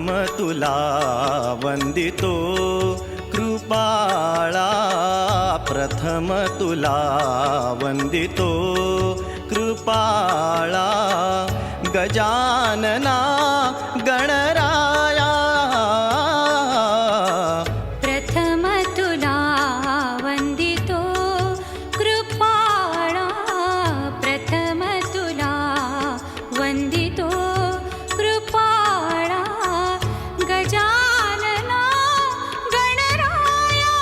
प्रथम तुला वंदितो कृपाळा, प्रथम तुला वंदितो कृपाळा, गजानना गणराया, प्रथम तुला वंदितो कृपाळा, प्रथम तुला वंदितो कृपाळा, गजानना गणराया,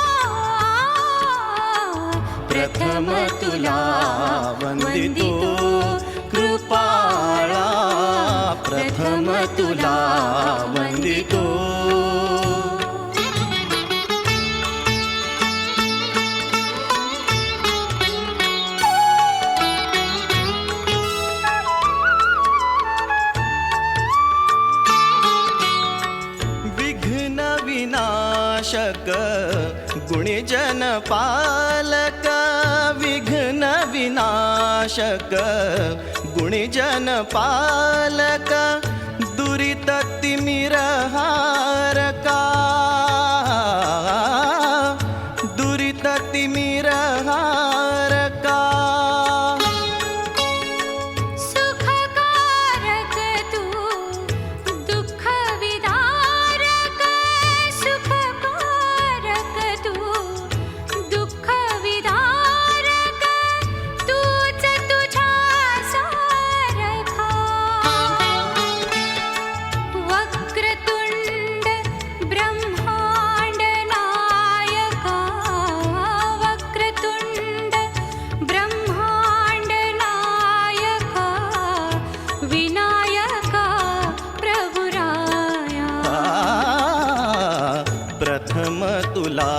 प्रथम तुला वंदितो कृपाळा, प्रथम तुला वंदितो. विघ्न विनाशक गुणीजन पालक, विघ्न विनाशक गुणीजन पालक, दुरित तिमिरहारका, दुरित तिमिरहारका, सुखकारक तू दुःख विदारक, सुखकारक तू दुःख विदारक, तूच तुझ्या सारखा, वक्रतुंड ब्रह्मांड नायका, वक्रतुंड ब्रह्मांड नायका, विनायका प्रभुराया, प्रथम तुला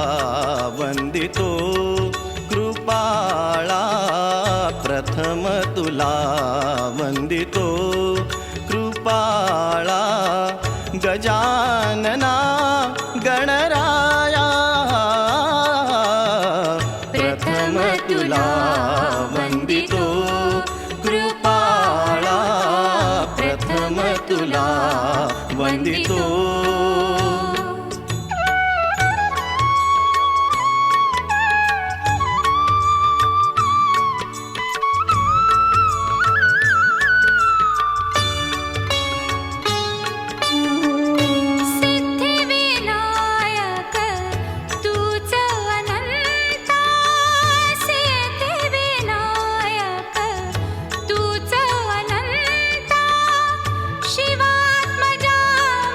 वंदितो कृपाळा, प्रथम तुला वंदितो कृपाळा, गजानना गणराया, प्रथम तुला वंदितो कृपाळा, प्रथम तुला वंदितो. सिद्धिविनायक तूच अनंता, सिद्धिविनायक तूच अनंता, शिवात्मजा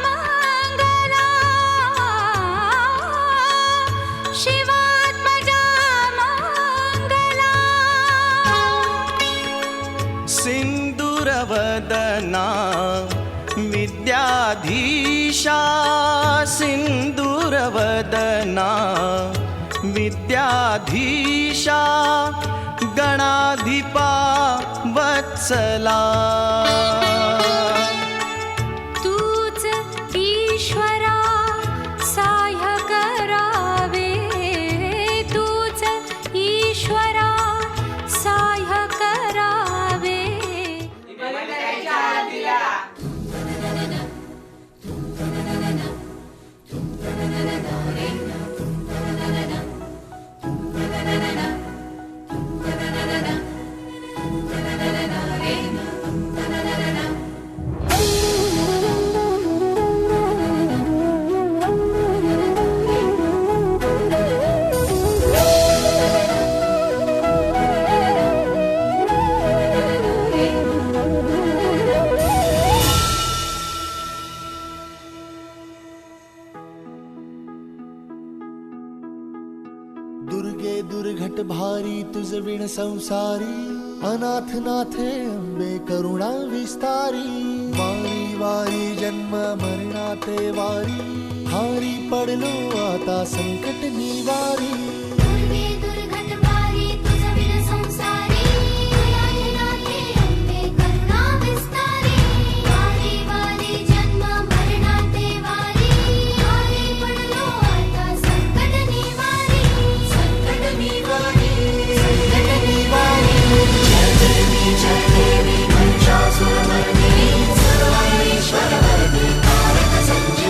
मंगला, शिवात्मजा मंगला, सिंदूरवदना विद्याधीशा, सिंदूरवदना विद्याधीशा, गणाधिपा वत्सला, तूच ईश्वरा साह्य करावे, तूच ईश्वरा साह्य करावे, दुर्गे दुर्घट भारी तुझ विण संसारी, अनाथ नाथे अंबे करुणा विस्तारी, वारी वारी जन्म मरणाते वारी, हारी पडलो आता संकट निवारी, दुर्गे दुर्घट भारी तुझ विण संसारी, अनाथ नाथे अंबे करुणा विस्तारी, वारी वारी जन्म मरणाते वारी, हारी पडलो आता संकट निवारी, संकट निवारी, संकट निवारी, जय देवी महिषासुरमर्दिनी, सर्वैश्वर्यवर्धिनी, कारक संजीवनी.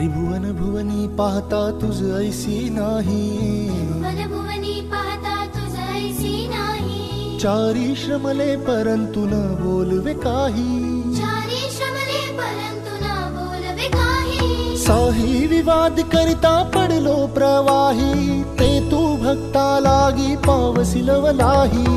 त्रिभुवन भुवनी पाहता तुझ ऐसी नाही. भुवनी पाहता तुझ ऐसी नाही. चारी श्रमले परंतु न बोलवे काही. चारी श्रमले परंतु न बोलवे काही. साही विवाद करिता पडलो प्रवाही. ते तू भक्ता लागी पावसी लवलाही.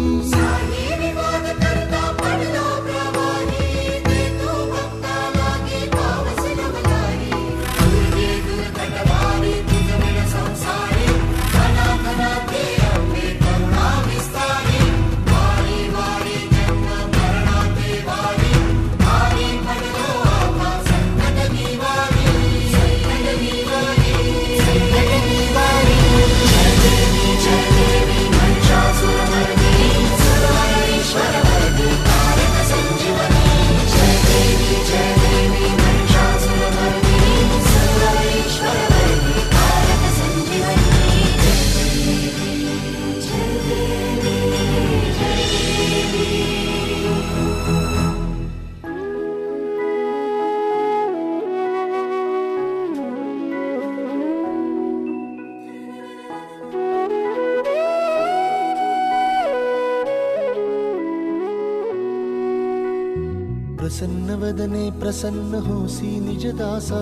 प्रसन्न वदने प्रसन्न होसी निजदासा.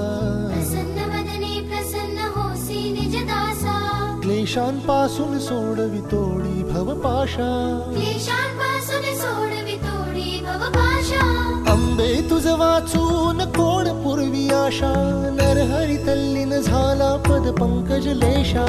प्रसन्न वदने प्रसन्न होसी निजदासा. क्लेशांपासून सोडवी तोडी भवपाशा. क्लेशांपासून सोडवी तोडी भवपाशा. अंबे तुझ वाचून कोण पूर्वी आशा. नरहरी तल्लीन झाला पद पंकज लेशा.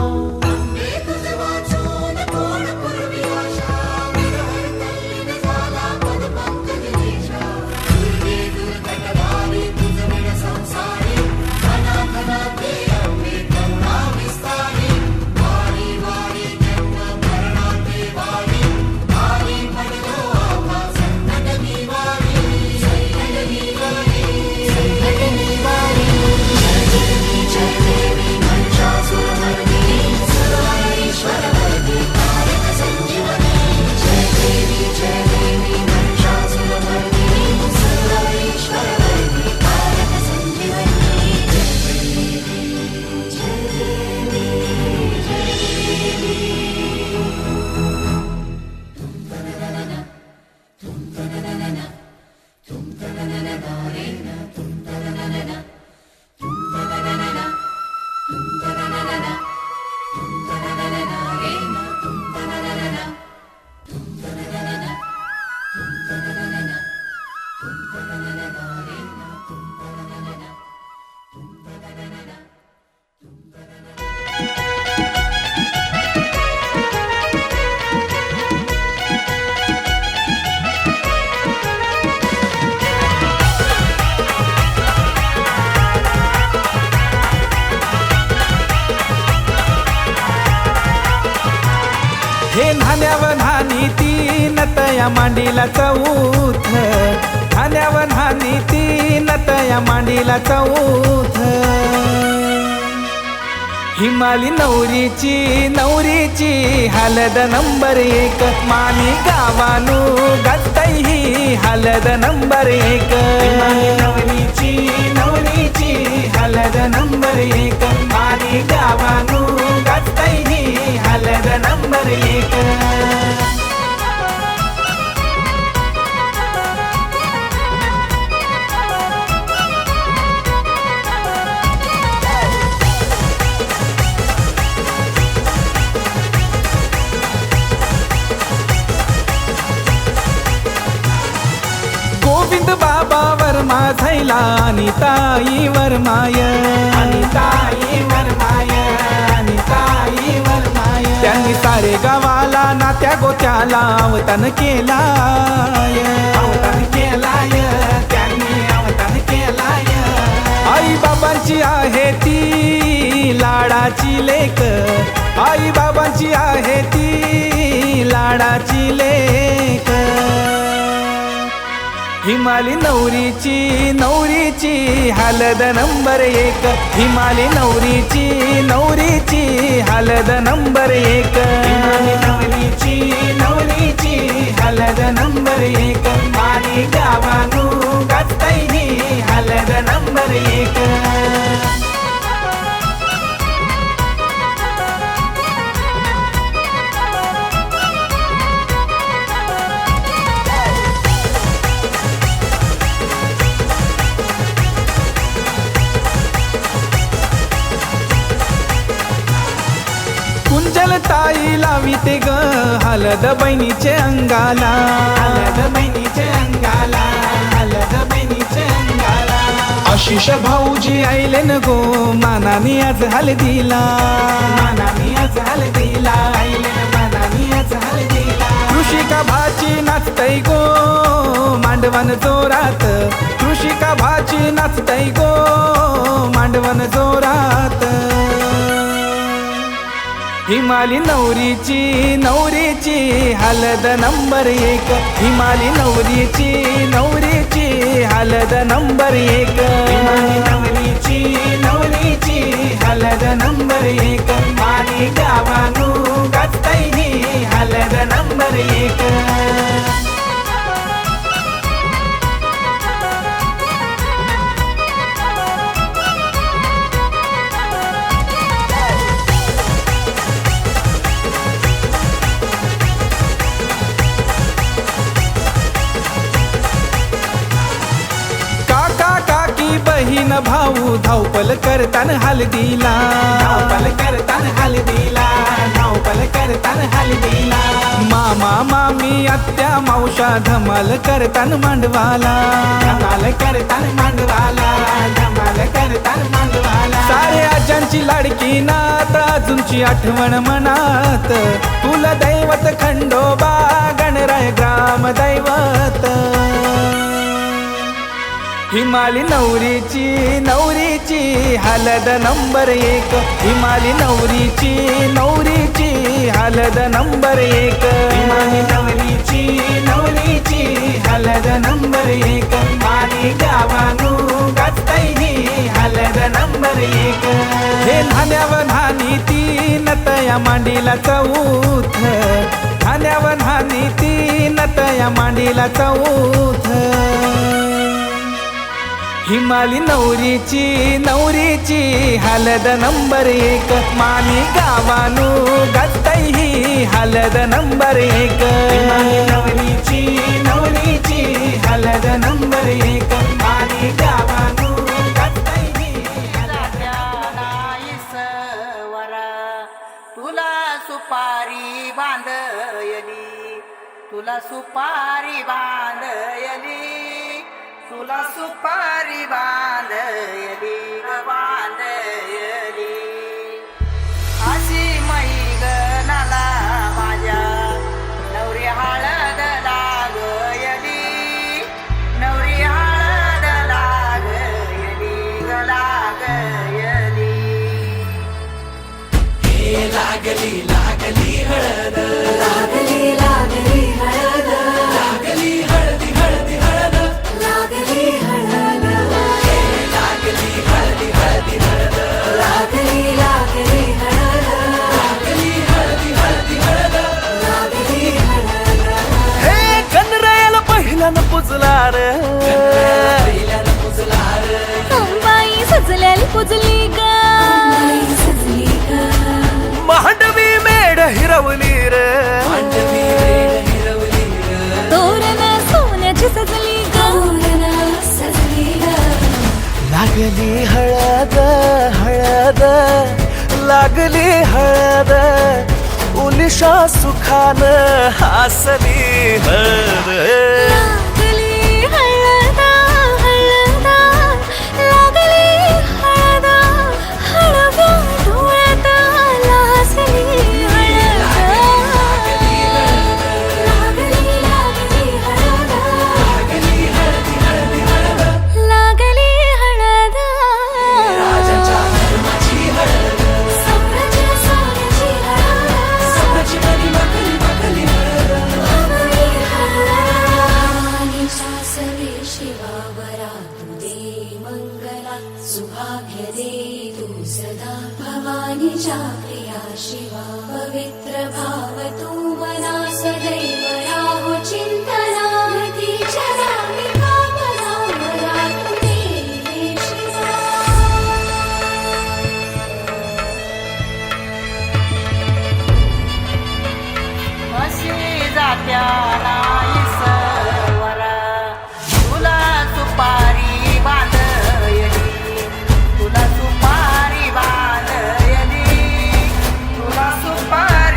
हे न्हाण्यावर न्हाणी तीन तया मांडीला चौथ. न्हाण्यावर न्हाणी तीन तया मांडीला चौथ. हिमाली नवरीची हलद नंबर 1. मानी गावानू गातई ही हलद नंबर 1. हिमाली नवरीची हलद नंबर 1. मानी गावानू गातई ही हलद नंबर 1. गोविंद बाबा वर्मा झैला अनिताई वर्माय. अनिताई वर्माय. अनिताई वर्माय. त्यांनी सारे गावाला नात्या गोत्याला अवतान केलाय. अवतान केलाय. त्यांनी अवतान केलाय. आई बाबांची आहे ती लाडाची लेक. आई बाबांची आहे ती लाडाची लेक. हिमाली नवरीची हलद नंबर 1. हिमाली नवरीची हलद नंबर 1. हिमाली नवरीची हलद नंबर 1. मानी गावानू गातई ही हलद नंबर 1. ताई लाविते ग हलद बहिणीचे अंगाला, हलद बहिणीचे अंगाला, हलद बहिणीचे अंगाला. आशिष भाऊजी आईले न गो मानानी आज हलदीला, मानानी आज हलदीला, आईले न मानानी आज हलदीला. कृषिका भाची नाचतई गो मांडवन जोरात, कृषिका भाची नाचतई गो मांडवन जोरात. हिमाली नवरीची नवरीची हलद नंबर एक, हिमाली नवरीची नवरीची हलद नंबर एक. हिमाली नवरीची नवरीची हलद नंबर एक. माली गावानू गाजतई ही हलद नंबर एक. बहीण भाऊ धावपल करतान हलदीला, धावपल करतान हलदीला, धावपल करतान हलदीला. मामा मामी आत्या मावशा धमाल करतान मांडवाला, धमाल करतान मांडवाला, धमाल करतान मांडवाला. सारे आजांची लाडकी नात अजूनची आठवण मनात, तुला दैवत खंडोबा गणराय ग्राम दैवत. हिमाली नवरीची नवरीची हलद नंबर एक, हिमाली नवरीची नवरीची हलद नंबर एक. हिमाली नवरीची नवरीची हलद नंबर एक. माली गावानू गाजतई ही हलद नंबर एक. हे न्हाण्यावर न्हाणी ती नतया मांडीला चौथ, न्हाण्यावर न्हाणी ती नतया मांडीला चौथ. हिमाली नवरीची नवरीची हलद नंबर एक. माली गावानू गाजतई ही हलद नंबर एक. हिमाली नवरीची नवरीची हलद नंबर एक. माली गावानू गाजतई ही वरा. तुला सुपारी बांधयली, तुला सुपारी बांधयली, तुला सुपारी बांधयली बांधयली. अशी मैगनाला माझ्या नवरी हळद लागयली, नवरी हळद लागयली लागयली. हे लागली लागली हळद, लागली लागली हळद, लागली हळदी हळदी हळद, लागली हळद, लागली हळदी हळदी हळद, लागली लागली हळद, लागली हळदी हळदी हळद. लागली हळद. हे गणरायाला पहिल्यानं पुजला रे, पहिल्यानं पुजला रे, अंबाई सजलेली पुजली ग, सजली ग. मांडवी मेढ हिरवली रे, मांडवी रेड हिरवली रे. तोरण सोन्याची सजली ग, तोरण सजली ग. लागली हळद हळद, लागली हळद, उलिशा सुखान हसली हळद. लागली हळद हळद, लागली हळद, हळव्या डोळ्यात लाजली हळद. लागली लागली हळद, लागली हळदी हळदी हळद. लागली हळद. राजाच्या धर्माची हळद, सोन्याची सोन्याची हळद, सोन्याची मणी मखली मखली हळद. लागली हळद. मानीच्या सवे शिवावरा तू दे मंगला, सुभाग्य दे तू सदा. भवानीच्या प्रिया शिवा पवित्र भाव तू मना सदैव राहो चिंतना. तिच्या रामी कामना मला तू दे शिवा. अशी जात्या वरा. तुला सुपारी बांधयली, तुला सुपारी बांधयली, तुला सुपारी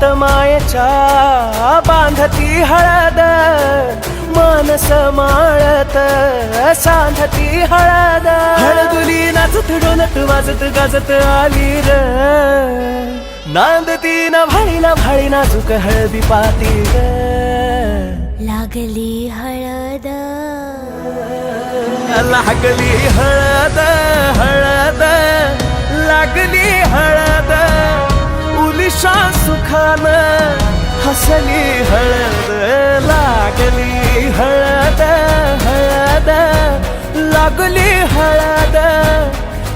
गळ्यात मायेच्या बांधती हळद मानस माळत सांधती हळद हळदुली नाचत डोलत वाजत गाजत आली र नांदती न भाळी नाजूक हळदी पाती ग लागली हळद लागली हळद हळद लागली हळद उलिशा सुखान हसली हळद लागली हळद हळद लागली हळद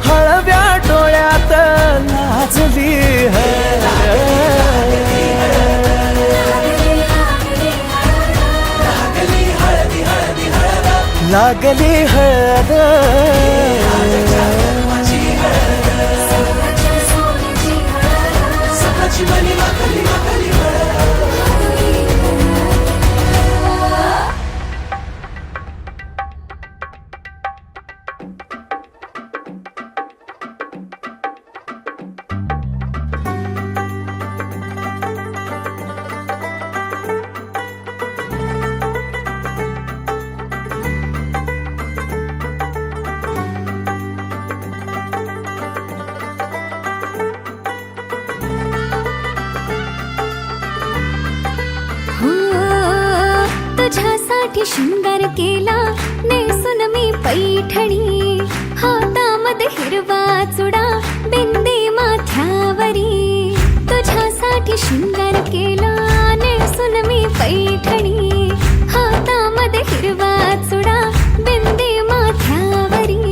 हळव्या डोळ्यात लाजली हळद लागली हळद सकाळची मनी लागली लागली हळद हो तुझ्यासाठी शृंगार केला नेसून मी पैठणी हातामध्ये हिरवा चुडा बिंदी माथ्यावरी तुझ्यासाठी शृंगार केला नेसून मी पैठणी हातामध्ये हिरवा चुडा बिंदी माथ्यावरी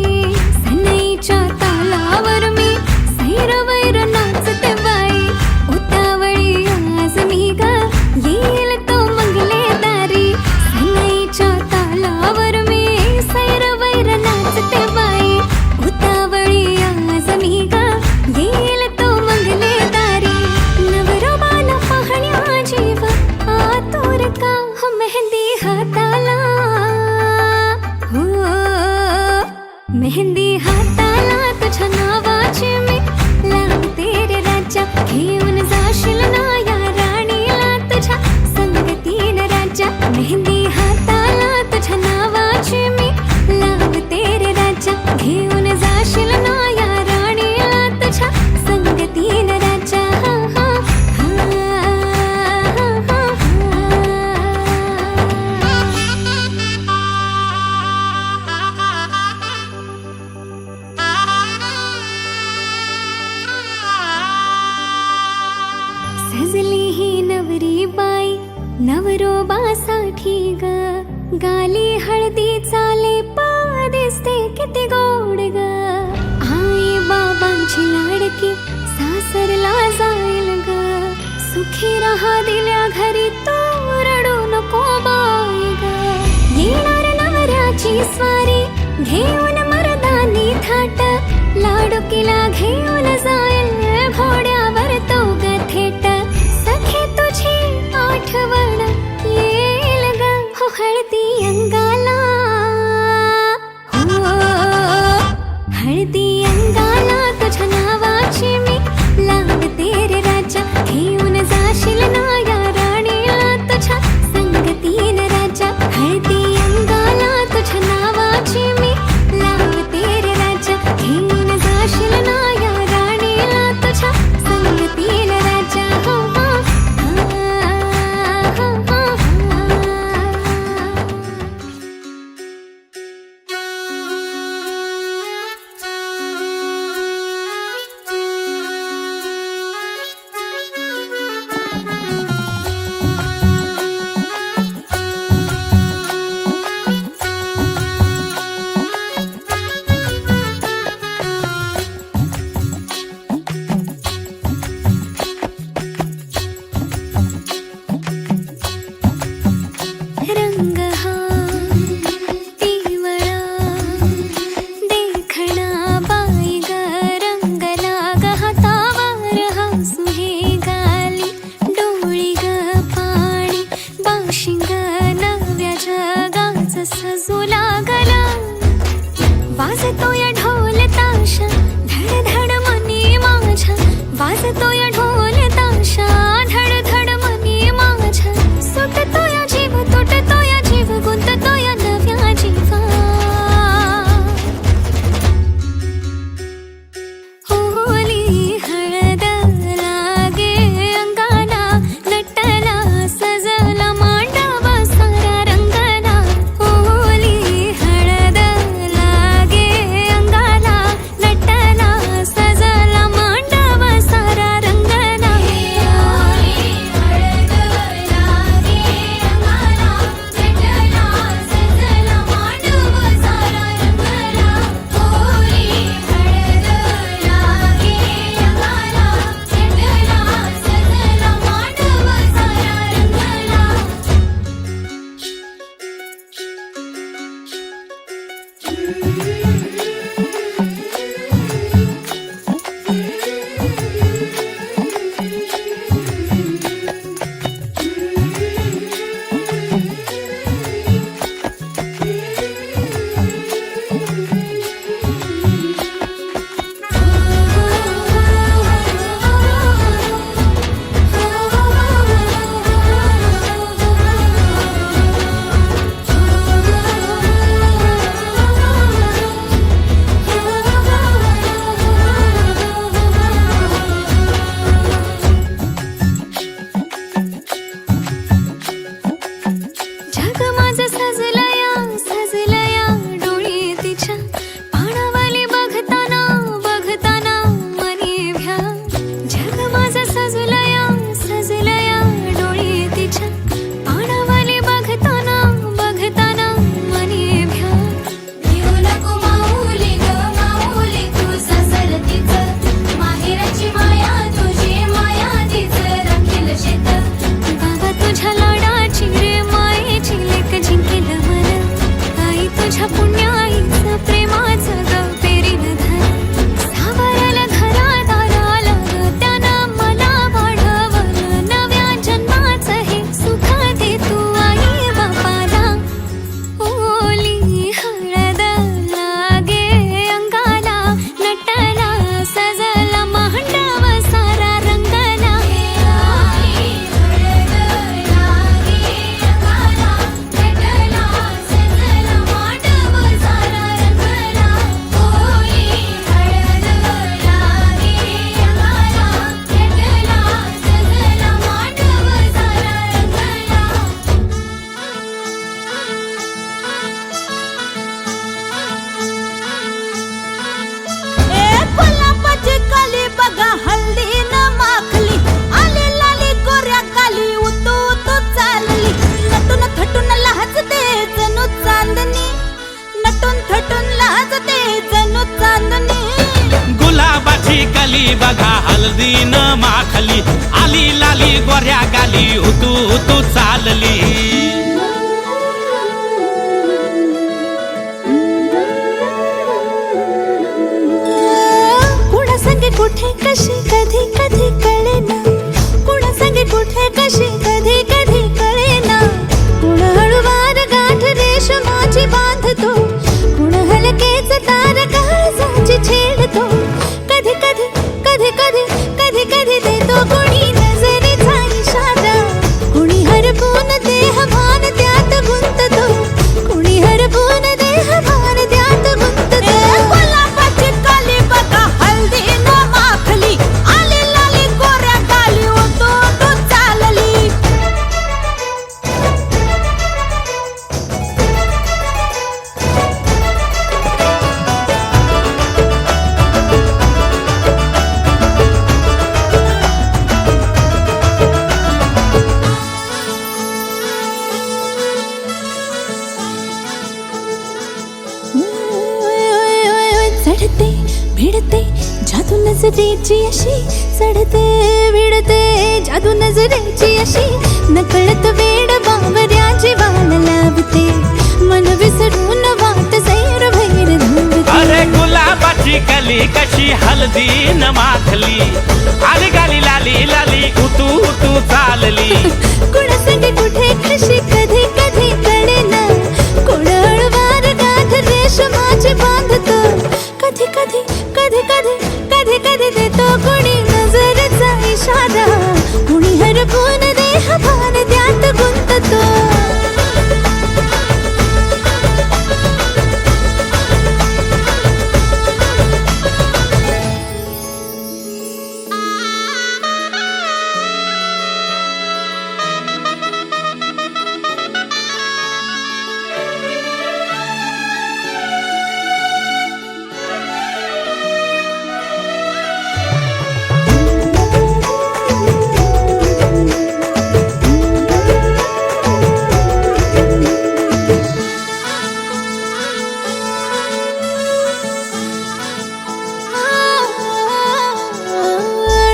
सनईच्या तालावर मी सैरवैर नाचते बाई उतावळी आज मी ग येईल तो मंगले दारी सनईच्या तालावर मी सैरवैर नाचते बाई उतावळी आज मी ग येईल तो मंगले दारी नवरोबाला पाहण्या जीव आतुर का हो मेहंदी हाताला हो मेहंदी हाताला तुझ्या नावाची मी लावते रे राजा घेऊन जाशील ना या राणीला तुझ्या संगतीन राजा मेहंदी हाताला तुझ्या नावाची मी लावते रे राजा घेऊन जाशील ना या राणीला तुझ्या संगतीन राजा सजली ही नवरी बाई नवरोबासाठी ग गाली हळदी चाले दिसते किती गोड ग आई बाबांची लाडकी सासरला जाईल ग सुखी राहा दिल्या घरी तो रडू नको बाई ग येणार नवऱ्याची स्वारी घेऊन मर्दानी थाट लाडुकीला घेऊन जाईल घोड्यावर तो ग थेट सखे तुझी आठवण येईल ग हो हळदी अंगाला हो हळदी अंगाला तुझ्या नावाची मी लावते रे राजा घेऊन जाशील ना या राणीला तुझ्या संगतीन राजा हळदी अंगाला तुझ्या नावाची मी लावते रे राजा घेऊन जाशील ना या राणीला गाली बघा हळदीन माखली आली लाली गोऱ्या गाली उतू उतू चालली कुणा संगे कुठे कशी कधी कधी कळेना कुणा संगे कुठे कशी कधी कधी कळेना कुण हळूवार गाठ रेशमाची बांधतो कुण हलकेच तार काळजाची छेडतो कधी कधी कधी कधी कधी कधी देतो कुणी नजरेचा इशारा कुणी हरपून देह भान त्यात गुंततो कुणी हरपून देह भान त्यात गुंततो गुलाबाची काली बघा हल्दी न माखली आली लाली गोऱ्या गाली उतू उतू चालली चढते भिडते जादू नजरेची अशी चढते भिडते जादू नजरेची अशी नकळत वेड बावऱ्याची वाल लावते मन विसरून वाट सैर भैर धावते अरे गुलाबाची कली कशी हळदीन माखली आली गाली लाली लाली उतू उतू चालली कुणा संगे कुठे कशी कधी कधी कळेना कुण हळूवार गाठ रेशमाची बांधतो कधी कधी कधी कधी कधी कधी देतो कुणी नजरेचा इशारा कुणी हरपून देह भान त्यात गुंततो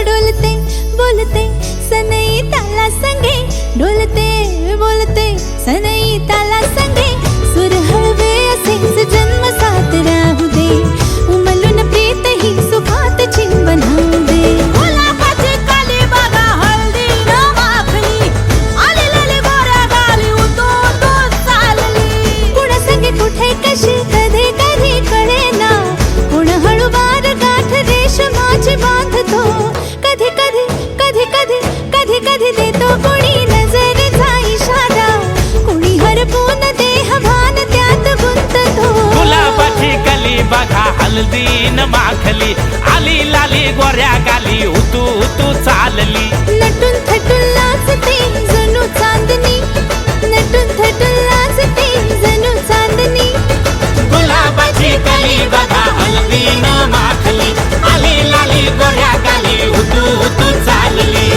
डोलते बोलते सनई ताला संगे डोलते बोलते सनई ताला संगे सुर हळवे असेच जन्म साथ राहू दे उमलून प्रीत ही सुखात चिंबन होऊ दे गुलाबाची काली बघा हळदी न माखली आली लाली गोऱ्या गाली उतू उतू चालली कुणा संगे कुठे कशी कधी कधी कळेना कुण हळूवार गाठ रेशमाची बांधतो कधी कधी कधी कधी कधी कधी देतो कुणी नजरेचा इशारा कुणी हरपून देह भान त्यात गुंततो गुलाबाची कली बघा हळदीन माखली आली लाली गोऱ्या गाली उतू उतू चालली नटून थटून लाजते जणू चांदणी नटून थटून लाजते जणू चांदणी गुलाबाची कली बघा हळदीन माखली आली लाली गोऱ्या गाली उतू उतू चालली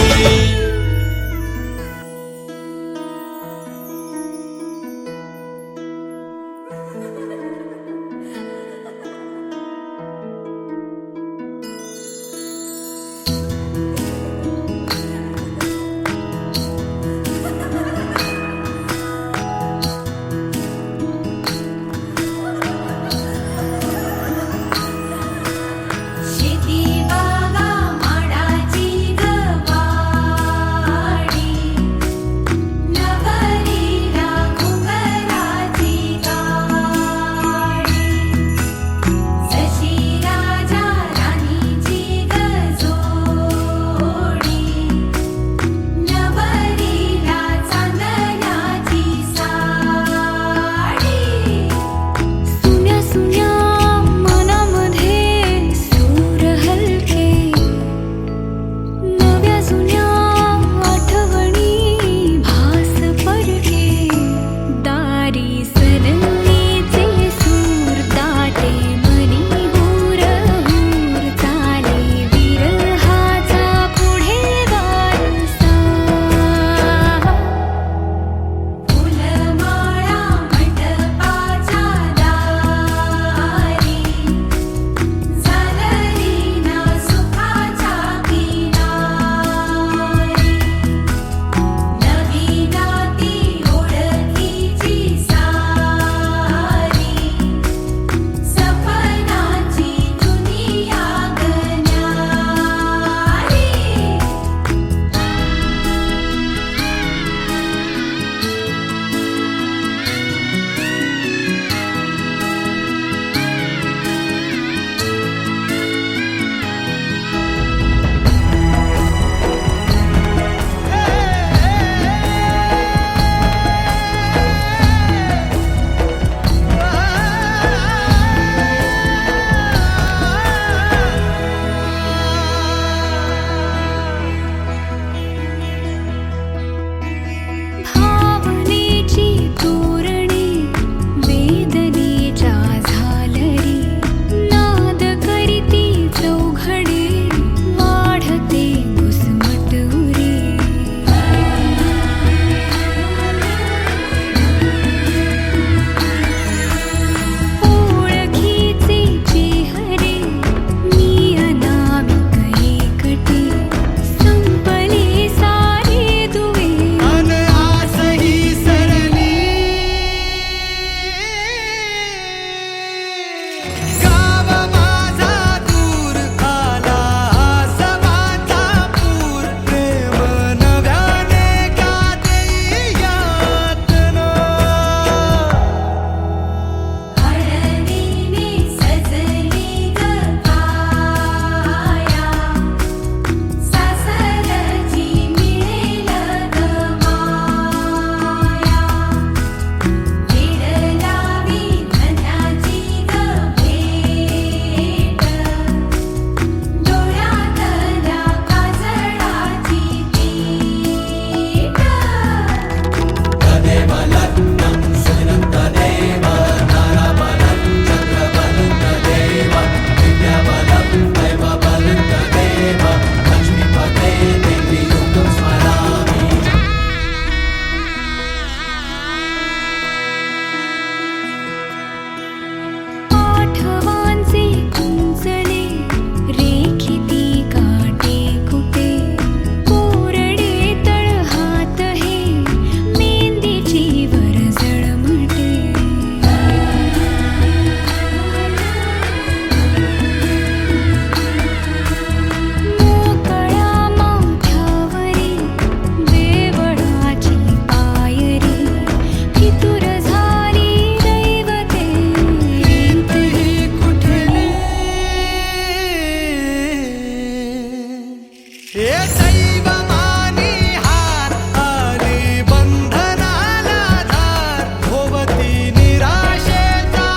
हे दैव मानी हार आली बंधनाला धार भोवती निराशेचा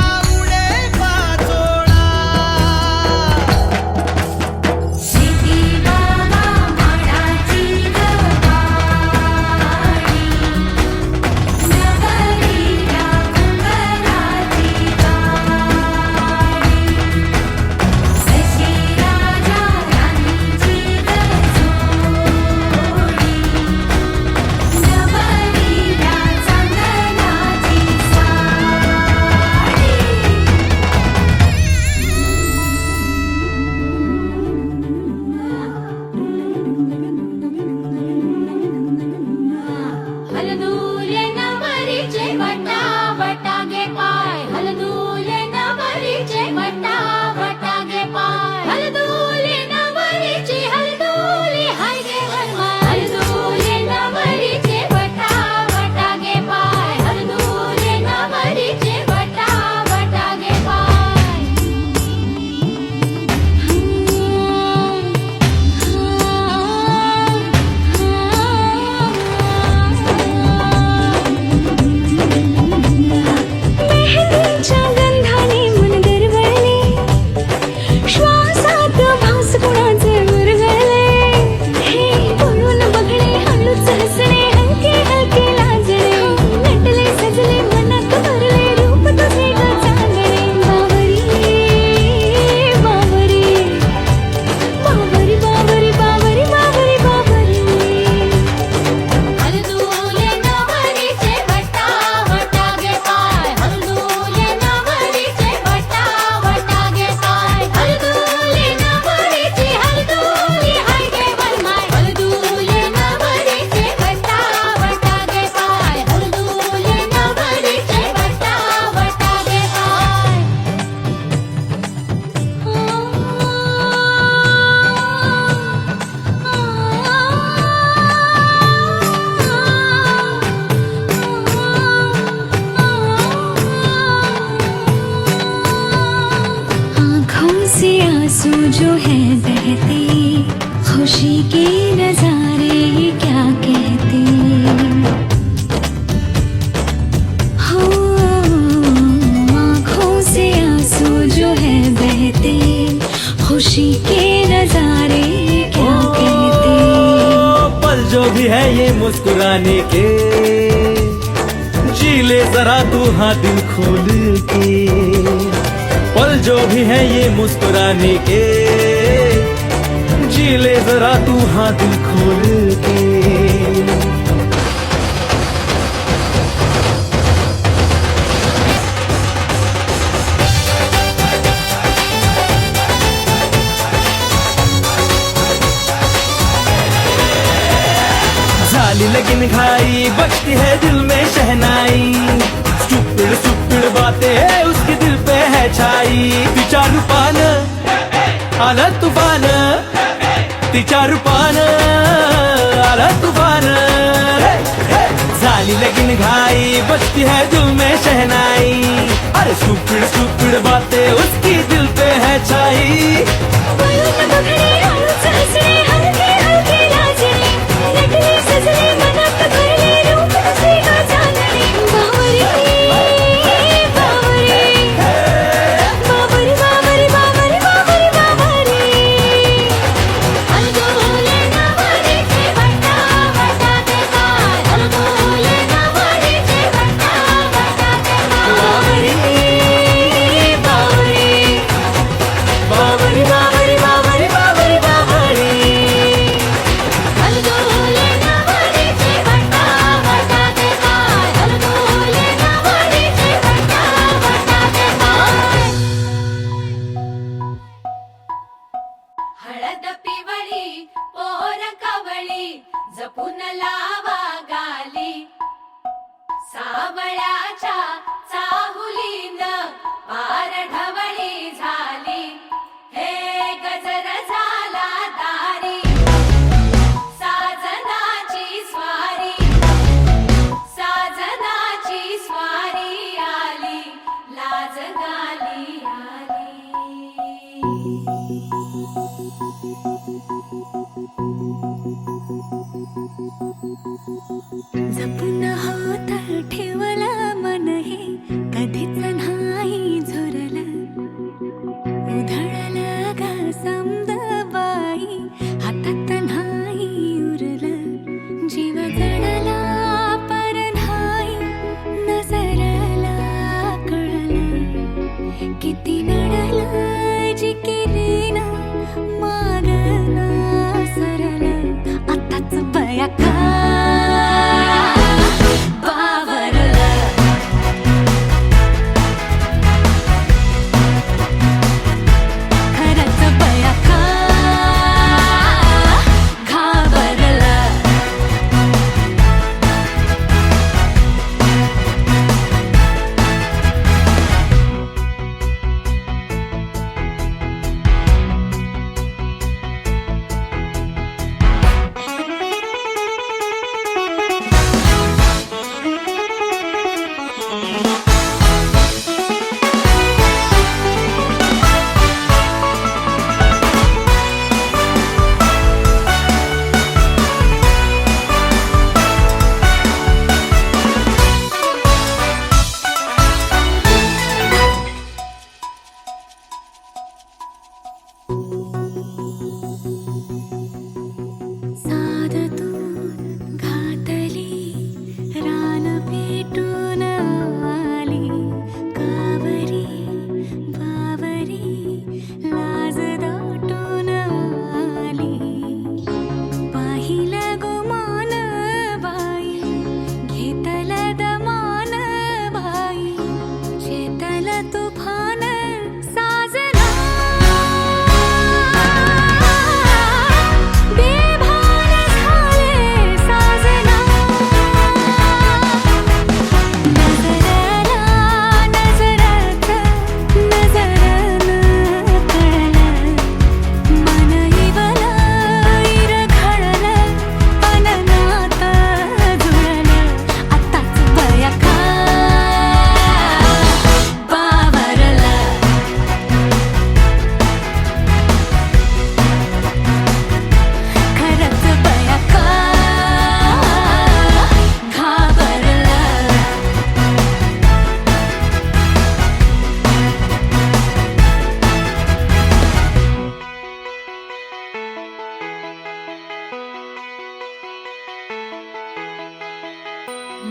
उडे पाचोळा शेती बाबा माडाची गवारी नगरीला कुंभाराची गाडी सशी राजा राणीची गजोडी नवरीला चांदणाची साडी हलदूले नवरीचे वटा वटागे पाय हलदूले नवरीचे वटा वटागे पाय हलदूले नवरीची हलदूली हाय गे हनुमान हलदूले नवरीचे वटा वटागे पाय हलदूले नवरीचे वटा वटागे मेहंदीच्या गंधाने मन दरवळले श्वासात भास कुणाचे मुरगळले हे बोलून बघणे हळूच हसणे हलके हलके लाजणे नटले सजले मनात भरले रूप तुझे ग चांदणे बावरी बावरी बावरी बावरी बावरी बावरी बावरी हलदूले नवरीचे वटा वटागे पाय हलदूले नवरीचे वटा वटागे पाय हलदूले नवरीची हलदूली हाय गे वनमाय हलदूले नवरीचे वटा वटागे पाय हलदूले नवरीचे वटा वटागे आँखों से आंसू जो है बहते खुशी के नजारे ये क्या कहते हो आँखों से आंसू जो है बहते खुशी के नजारे ये क्या कहते पल जो भी है ये मुस्कुराने के जी ले जरा तू हाँ दिल खोल के पल जो भी है ये मुस्कुराने के जी ले जरा तू हाँ दिल खोल के झाली लगन घाई बजती है दिल में शहनाई स्टूपिड स्टूपिड बातें है उसके दिल पे है छाई तिच्या रूपानं आलं तूफान तिच्या रूपानं आलं तूफान झाली लगन घाई बजती है दिल में शहनाई अरे स्टूपिड स्टूपिड बातें उसकी दिल पे है छाई बोलून बघणे हळूच हसणे हलके हलके लाजणे नटले सजले मनात भरले रूप तुझे ग चांदणे बावरी बावरी बावरी बावरी बावरी बावरी बावरी हलदूले नवरीचे वटा वटागे पाय हलदूले नवरीचे वटा वटागे पाय बावरी बावरी बावरी बावरी बावरी बावरी बावरी हलदूले नवरीचे वटा वटागे पाय हलदूले नवरीचे वटा वटागे पाय हळद पिवळी पोर कवळी जपून लावा गाली सावळ्याच्या चाहुलीन पार ढवळी झाली हे गजर झाला दारी साजनाची स्वारी आली लाज गाली आली जपून होत ठेवलं मन हे कधीच नाही झुरलं उधळलं ग समद बाई हातात नाही उरलं जीव जडला पर नाही नजरला कळलं किती नडलं जी केली ना मागना सरलं आताच बया का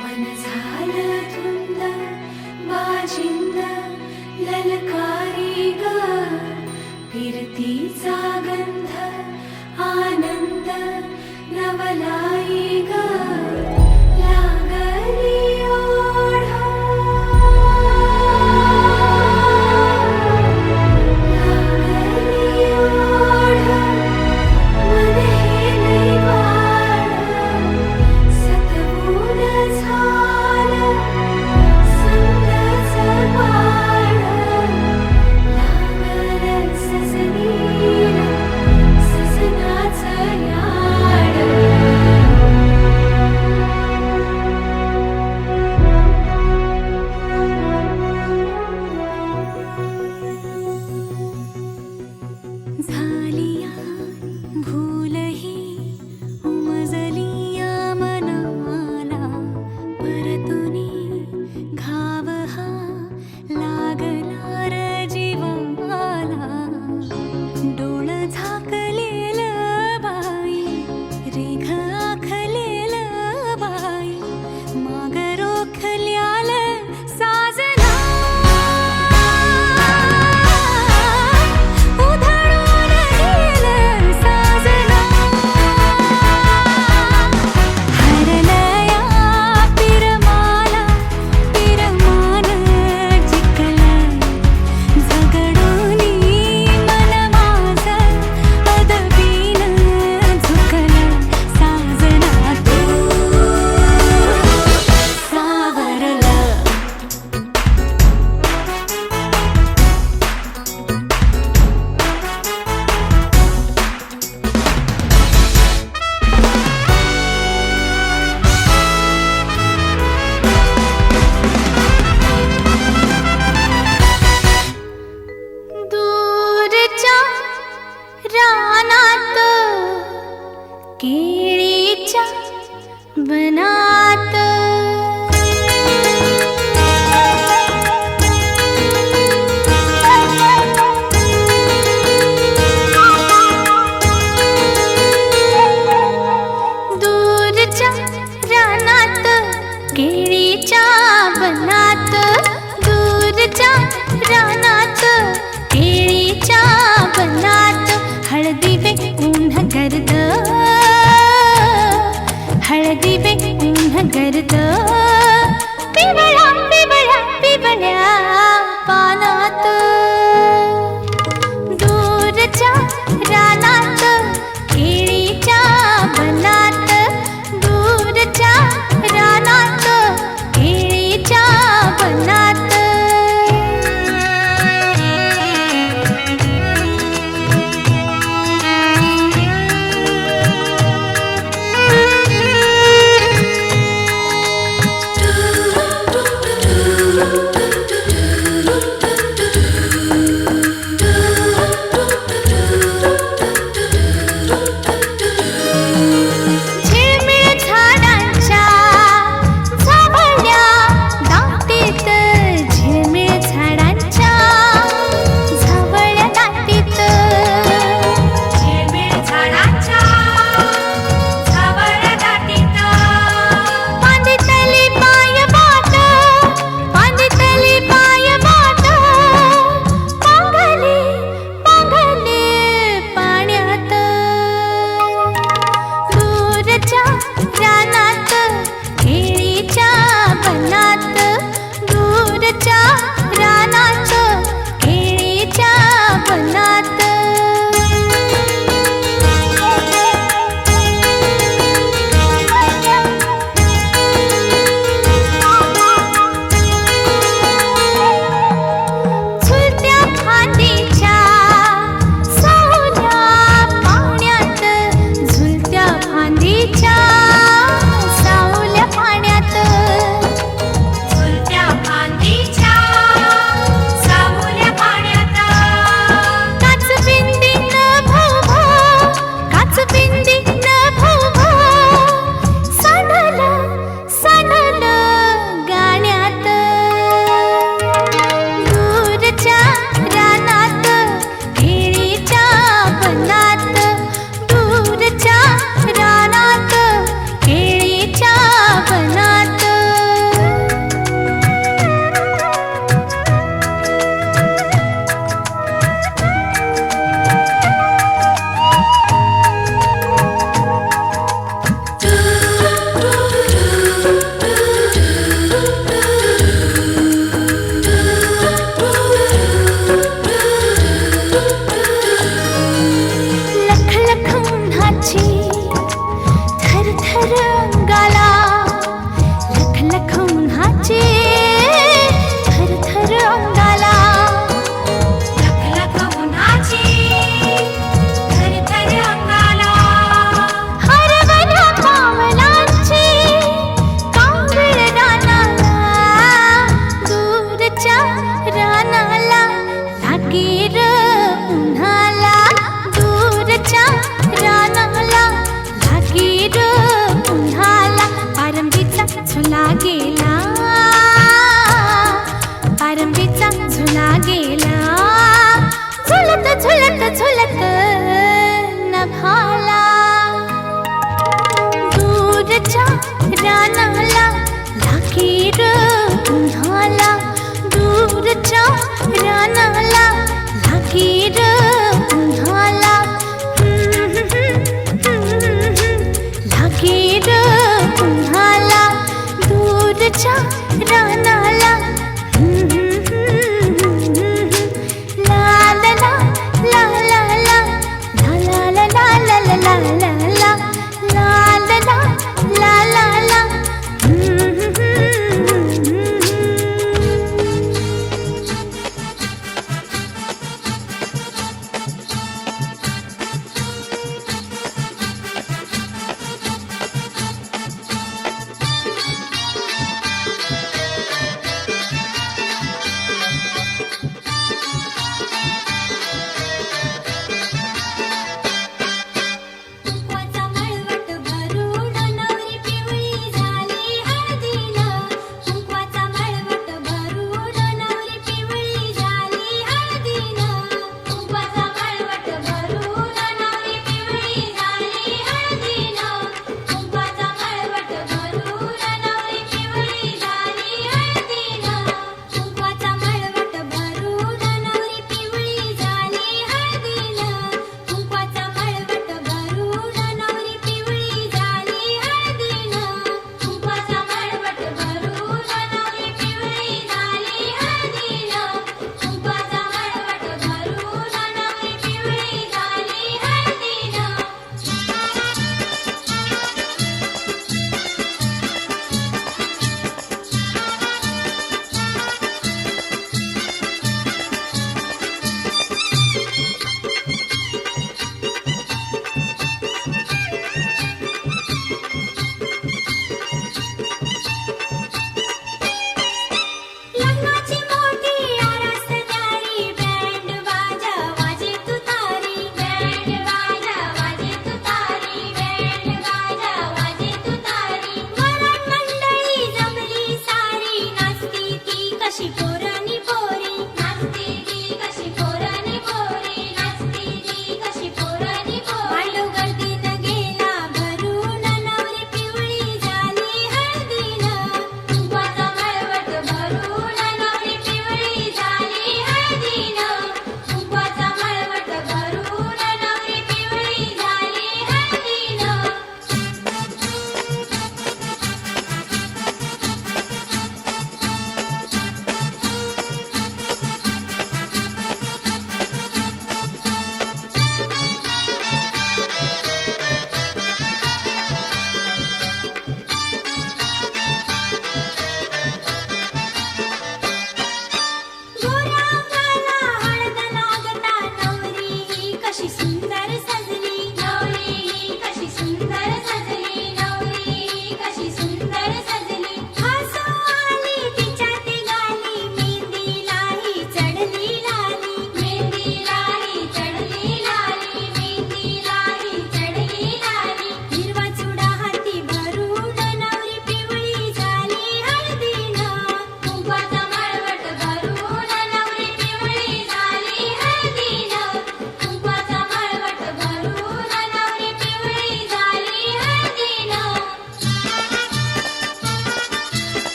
मन झालं धुंद बाजिंद ललकारी ग फिरतीचा गंध आनंद नवलाई ग लागली ओढ लागली ओढ मन हे लई वाढ सतबून झालं समजाचं बाळ लागलं सजनीला केळीच्या बनात दूरच्या रानात केळीच्या बनात दूरच्या रानात केळीच्या बनात हळदी बे ऊन्ह गर्द हळदी बे ऊन्ह गर्द पिवळ्या पिवळ्या पिवळ्या पानात दूरच्या रानात केळीच्या बनात दूरच्या रानात केळीच्या बनात झिळमिळ झाडांच्या झावळ्या दाटीत झिळमिळ झाडांच्या झावळ्या दाटीत झिळमिळ झाडांच्या झावळ्या दाटीत पांदितली पाय वाट पांदितली पाय वाट पांगली पांगली पाण्यात दूरच्या रानात केळीच्या बनात दूरच्या रानात केळीच्या बनात झुलत्या फांदीच्या सावल्या पाण्यात झुलत्या फांदीच्या सावल्या पाण्यात झुलत्या फांदीच्या सावल्या पाण्यात काचबिंदीन भोभो काचबिंदीन भोभो सांडल सांडल गाण्यात दूरच्या रानात केळीच्या बनात दूरच्या रानात केळीच्या बनात लख लख उन्हाची थर थर अंगाला लख लख उन्हाची थर थर अंगाला लख लख उन्हाची थर थर अंगाला हरवल्या पावलांची कावळ रानाला दूरच्या रानाला लागीर उन्हाला दूरच्या रानाला लागीर उन्हाला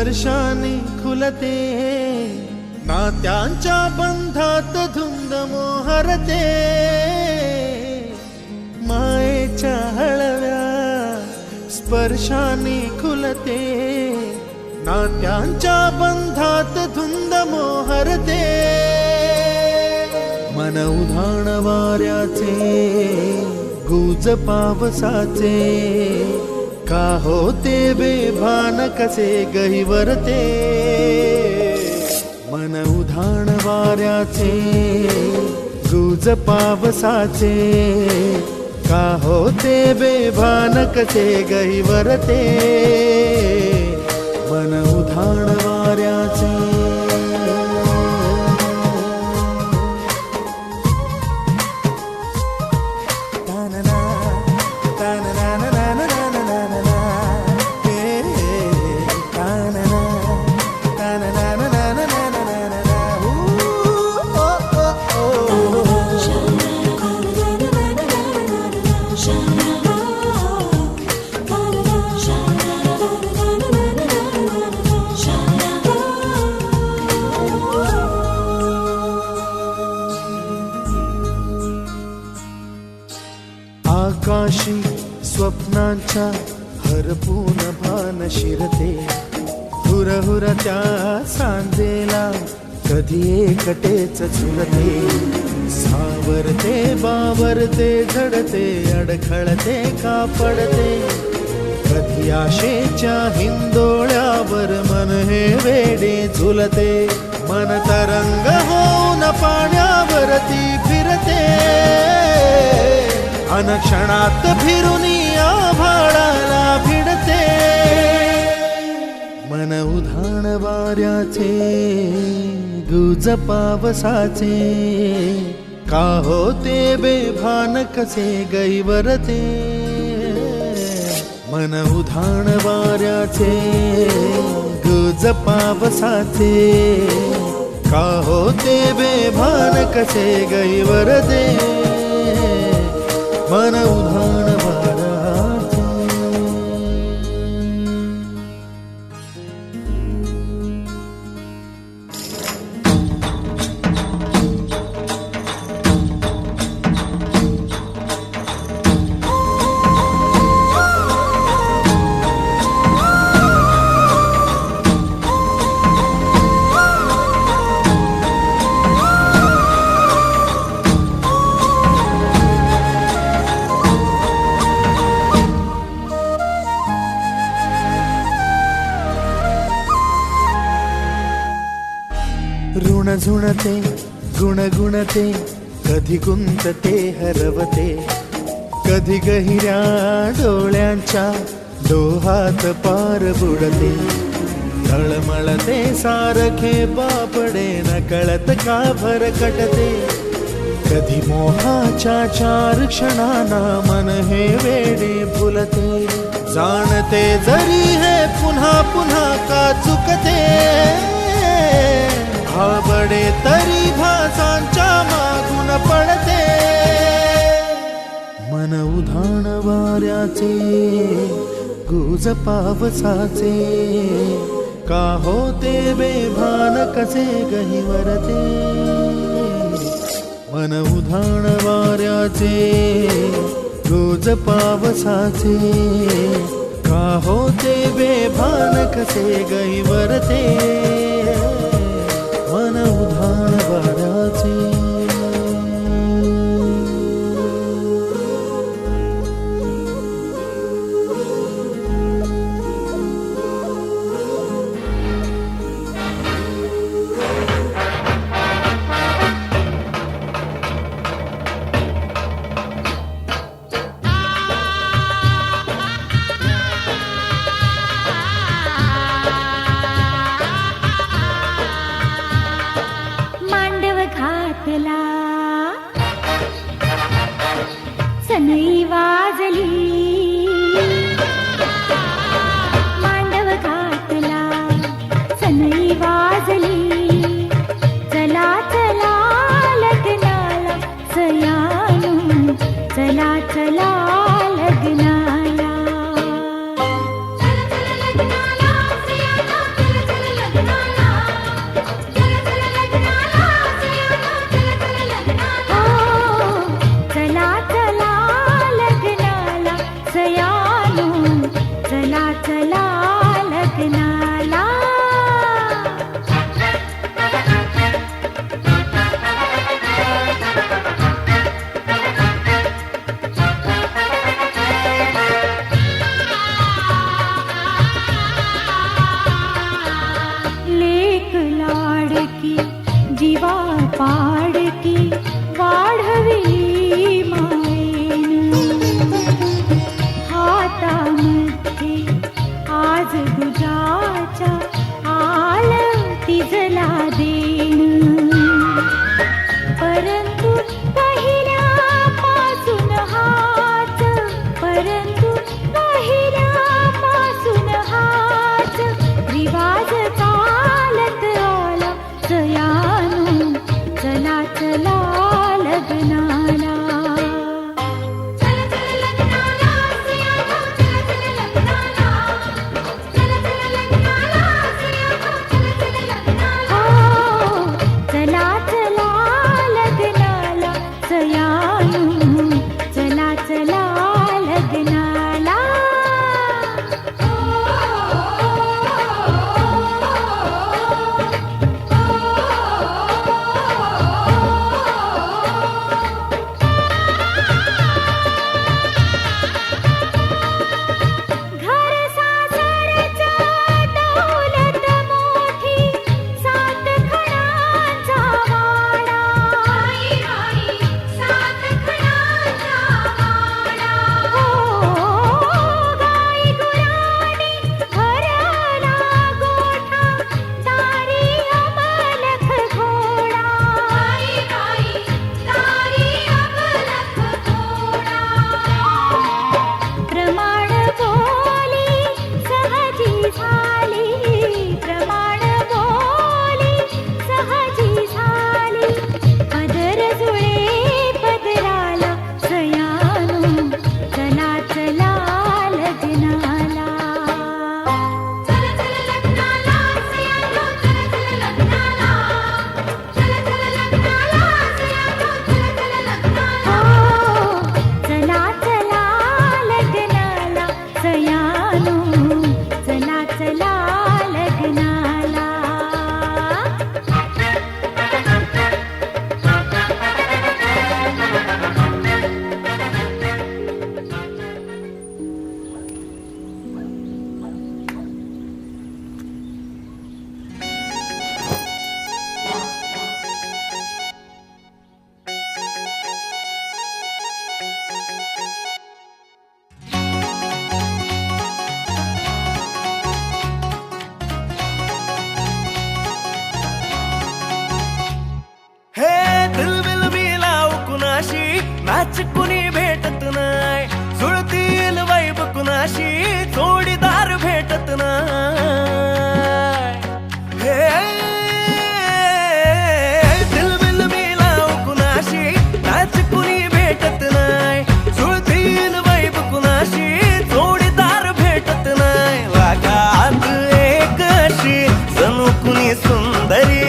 स्पर्शाने खुलते, नात्यांच्या बंधात धुंद मोहरते, मायेच्या हळव्या स्पर्शाने खुलते, नात्यांच्या बंधात धुंद मोहरते, मन उधाण वाऱ्याचे गुज पावसाचे, का होते बेभान कसे गहिवरते, मन उधाण वाऱ्याचे गुज पावसाचे, का होते बेभान कसे गहिवरते, मन उधाण वाऱ्याचे. आकाशी स्वप्नांच्या हरपून भान शिरते, हुरहुर त्या सांजेला कधी एकटेच झुलते, सावरते बावरते झडते, अडखळते का पडते, कधी आशेच्या हिंदोळ्यावर मन हे वेडे झुलते, मन तरंग होऊन पाण्यावरती फिरते, अनक्षणात फिरून आभाळाला भिडते, मन उधाण वाऱ्याचे गुज पावसाचे, का होते बेभान कसे गैवरते, मन उधाण वाऱ्याचे गुज पावसाचे, का होते बेभान कसे गैवरते, मन उधाण वाऱ्याचे. ऋण झुणते गुणगुणते, कधी गुंतते हरवते, कधी गहिऱ्या डोळ्यांच्या डोहात पार बुडते, तळमळते सारखे बापडे नकळत का भरकटते, कधी मोहाच्या चार क्षणांना मन हे वेडे फुलते, जाणते जरी हे पुन्हा पुन्हा का चुकते, आवडे तरी भासांच्या मागून पडते, मन उधाण वाऱ्याचे गुज पावसाचे, का होते बेभान कसे गहिवरते, मन उधाण वाऱ्याचे गुज पावसाचे, का होते बेभान कसे गहिवरते, मन उधाण वाऱ्याचे. सनई वाजली मांडव घातला, सनई वाजली, चला चला लग्नाला सयानू, चला चला लग्नाला, चला चला लग्नाला सयानू, परंतु पहिल्यापासून हाच, परंतु पहिल्यापासून हाच रिवाज चालत आला सयानो. चला चला लग्नाला. चला चला लग्नाला सयानो, चला चला लग्नाला. चला चला लग्नाला सयानो, चला चला लग्नाला. हो, चला चला लग्नाला सयानो. चला चला लग्नाला. घर सासरचं दौलत मोठी, सात खणाचा वाडा. आई आई सात खणाचा वाडा. हो, गाई गुराणी भरला गोठा, दारी अमलख घोडा. आई आई दारी अबलख घोडा. प्रमाण बोली सहजी झाली, प्रमाण बोली सहजी झाली. पदर जुळे पदराला सयानो. चला चला लग्नाला. चला चला लग्नाला सयानो, चला चला लग्नाला. चला चला लग्नाला सयानो, चला चला लग्नाला. हो, चला चला लग्नाला सयानो. चला चला लग्नाला. हे दिलबिल मी लाव कुणाशी, मॅच कुणी भेटत नाय. जुळतील वैब कुणाशी, जोडीदार भेटत नाय. हे दिलबिल मी लाव कुणाशी, मॅच कुणी भेटत नाय. जुळतील वैब कुणाशी, जोडीदार भेटत नाय. लागात एक अशी जणू कुणी सुंदरी,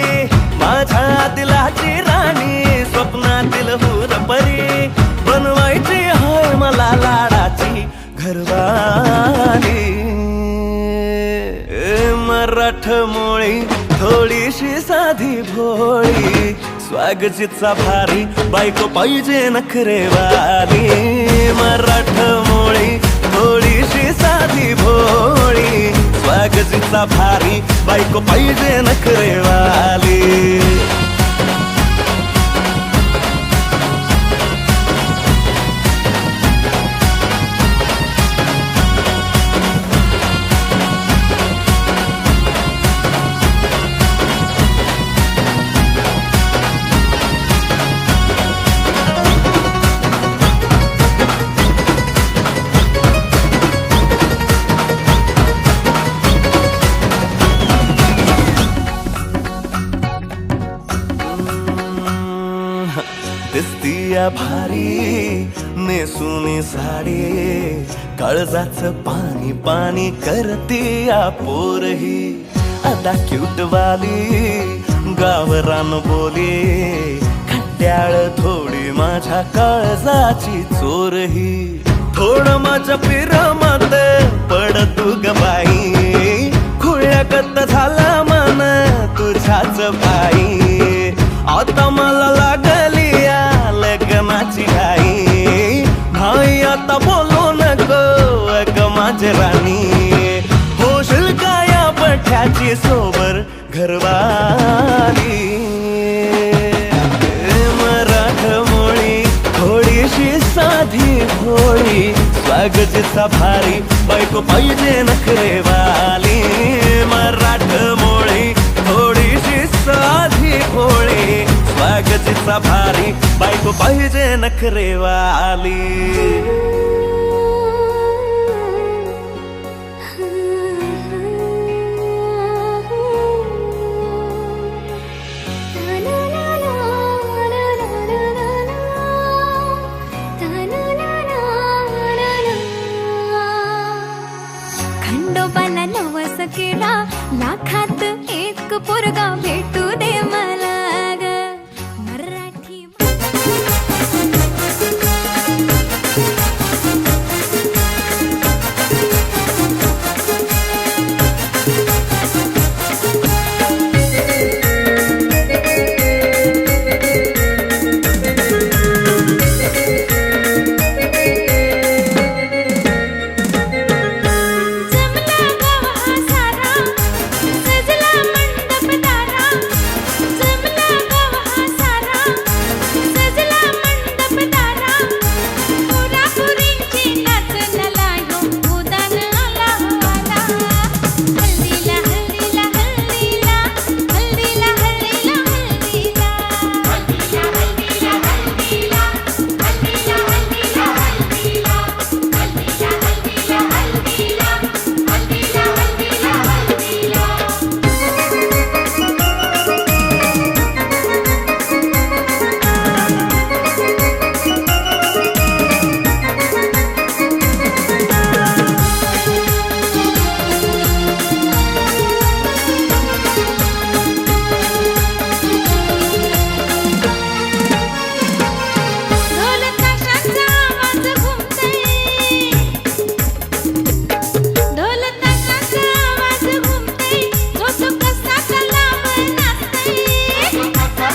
माझ्या दिलाची राणी, स्वप्नातील हुरपरी. बनवायची हाय मला लाडाची घरवाली. मराठमोळी थोडीशी साधी भोळी, स्वागतीचा भारी बायको पाहिजे नखरेवाली. मराठमोळी थोडीशी साधी भोळी, स्वागतीचा भारी बायको पाहिजे नखरेवाली. दिसतीया भारी नेसुनी साडी, काळजाचं पाणी पाणी करतीया पोरही. आता क्यूटवाली गावरान बोली, खट्याळ थोडी माझ्या काळजाची चोरही. थोडं माझ्या पिरमत पड तू ग बाई, खुळ्यागत झाला मन तुझ्याच बाई. आता मला लागली या लग्नाची घाई, भाई आता बोलू नको ग माझी राणी. होशील का या पठ्याची सोबर घरवाली. मराठमोळी थोडीशी साधी भोळी, स्वागतीचा भारी बायको पाहिजे नखरेवाली. मराठमोळी थोडीशी साधी भोळी, गजीचा भारी बायको पाहिजे नखरेवाली खंडोबाला नवस केला लाखात एक पोरगा भेटू दे मला ग मराठी जमला गवा सारा सजला मंडप दारा जमला गवा सारा सजला मंडप दारा पुरा पुरींची नाचनला यो उदान आला आला हल्दीला हल्दीला हल्दीला हल्दीला हल्दीला हल्दीला हल्दीला हल्दीला हल्दीला हल्दीला हल्दीला हल्दीला हल्दीला हल्दीला हल्दीला ढोल ताशाचा आवाज घुमतोय ढोल ताशाचा आवाज घुमतोय जो तो कसा कलावं नाचतोय